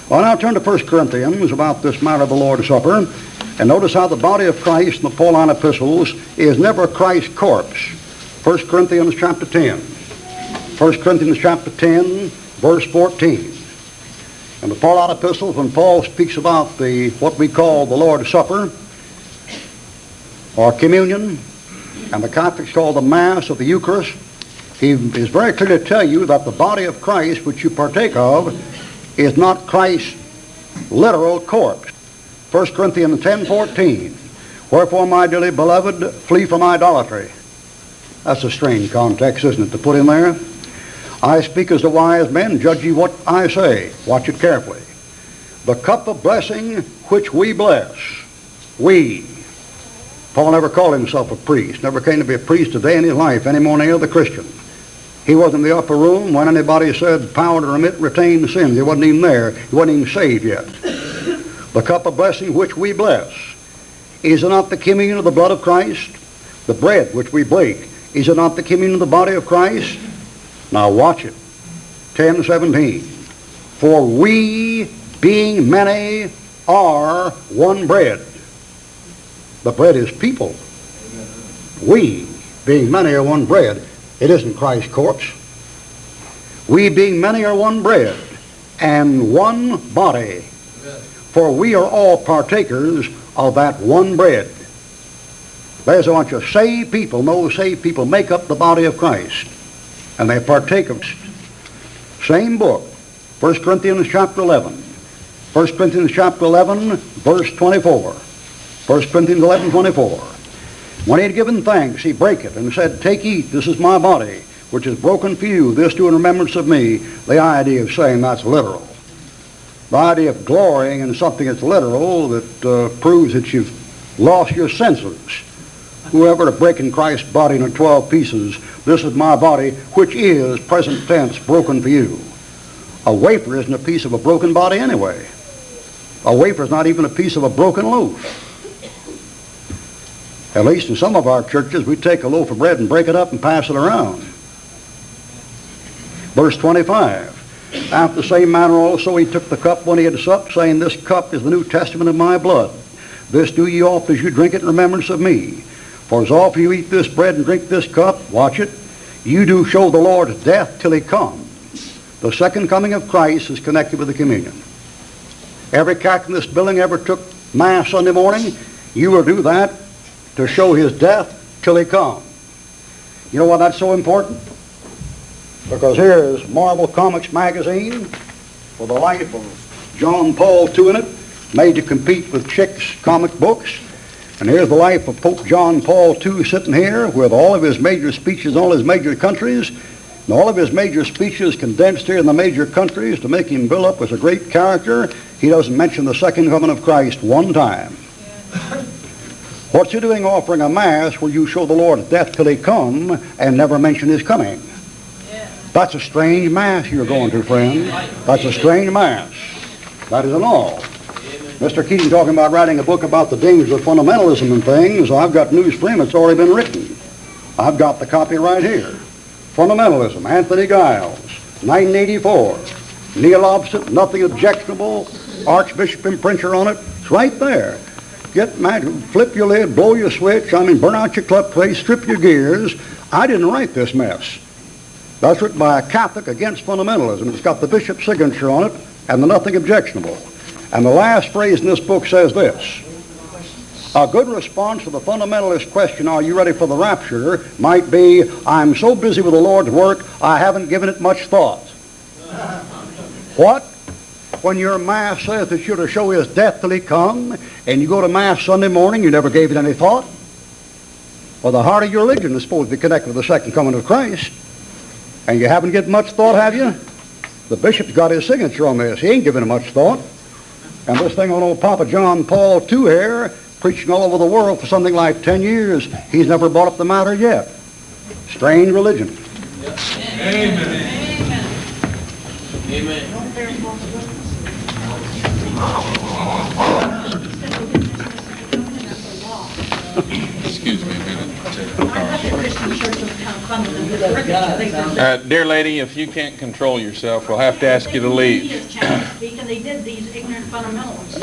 Well, now turn to 1 Corinthians about this matter of the Lord's Supper, and notice how the body of Christ in the Pauline epistles is never Christ's corpse. 1 Corinthians chapter 10. 1 Corinthians chapter 10, verse 14. In the Pauline epistles, when Paul speaks about what we call the Lord's Supper, or communion, and the Catholics call the Mass of the Eucharist, he is very clear to tell you that the body of Christ which you partake of is not Christ's literal corpse. 1 Corinthians 10:14. Wherefore, my dearly beloved, flee from idolatry. That's a strange context, isn't it, to put in there? I speak as the wise men, judge ye what I say. Watch it carefully. The cup of blessing which we bless. We. Paul never called himself a priest, never came to be a priest a day in his life any more than any other Christian. He wasn't in the upper room when anybody said power to remit retained sins. He wasn't even there. He wasn't even saved yet. The cup of blessing which we bless. Is it not the communion of the blood of Christ? The bread which we break. Is it not the communion of the body of Christ? Now watch it. 10:17. For we, being many, are one bread. The bread is people. We, being many, are one bread. It isn't Christ's corpse. We, being many, are one bread and one body. For we are all partakers of that one bread. There's a bunch of saved people. No saved people make up the body of Christ. And they partake of same book. 1 Corinthians chapter 11. 1 Corinthians chapter 11, verse 24. 1 Corinthians 11:24. When he had given thanks, he brake it and said, Take, eat, this is my body, which is broken for you. This do in remembrance of me. The idea of saying that's literal. The idea of glorying in something that's literal that proves that you've lost your senses. Whoever to break in Christ's body into 12 pieces, this is my body, which is, present tense, broken for you. A wafer isn't a piece of a broken body anyway. A wafer is not even a piece of a broken loaf. At least in some of our churches, we take a loaf of bread and break it up and pass it around. Verse 25. After the same manner also he took the cup when he had supped, saying, This cup is the New Testament of my blood. This do ye oft as you drink it in remembrance of me. For as oft you eat this bread and drink this cup, watch it, you do show the Lord's death till he come. The second coming of Christ is connected with the communion. Every Catholic in this building ever took Mass Sunday morning, you will do that to show his death till he come. You know why that's so important? Because here's Marvel Comics magazine with the life of John Paul II in it, made to compete with Chick's comic books. And here's the life of Pope John Paul II sitting here with all of his major speeches in all his major countries. And all of his major speeches condensed here in the major countries to make him build up as a great character. He doesn't mention the second coming of Christ one time. What you're doing offering a Mass where you show the Lord's death till he come and never mention his coming. That's a strange Mass you're going to, friend. That's a strange Mass. That isn't all. Mr. Keating talking about writing a book about the dangers of fundamentalism and things. I've got news for him. It's already been written. I've got the copy right here. Fundamentalism, Anthony Giles, 1984. Neil Obstant, Nothing Objectionable, Archbishop imprinter on it. It's right there. Get mad, flip your lid, blow your switch, burn out your club plate, strip your gears. I didn't write this mess. That's written by a Catholic against fundamentalism. It's got the bishop's signature on it and the Nothing Objectionable. And the last phrase in this book says this. A good response to the fundamentalist question, are you ready for the rapture, might be, I'm so busy with the Lord's work, I haven't given it much thought. What? When your Mass says that you're to show his death till he come, and you go to Mass Sunday morning, you never gave it any thought? Well, the heart of your religion is supposed to be connected with the second coming of Christ. And you haven't given much thought, have you? The bishop's got his signature on this. He ain't given it much thought. And this thing on old Papa John Paul II here, preaching all over the world for something like 10 years, he's never brought up the matter yet. Strange religion. Amen. Amen. Excuse me a minute. Dear lady, if you can't control yourself, we'll have to ask you to leave. they did these ignorant fundamentalists.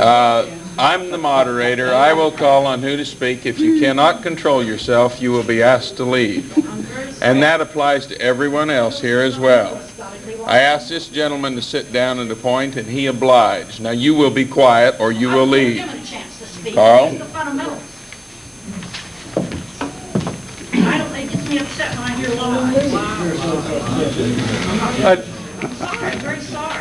I'm the moderator. I will call on who to speak. If you cannot control yourself, you will be asked to leave. I'm very sorry. And that applies to everyone else here as well. I asked this gentleman to sit down at a point, and he obliged. Now, you will be quiet, or you will leave. Give him a chance to speak. Carl? He's the fundamentalists. It gets me upset when I hear lies. I'm sorry, I'm very sorry.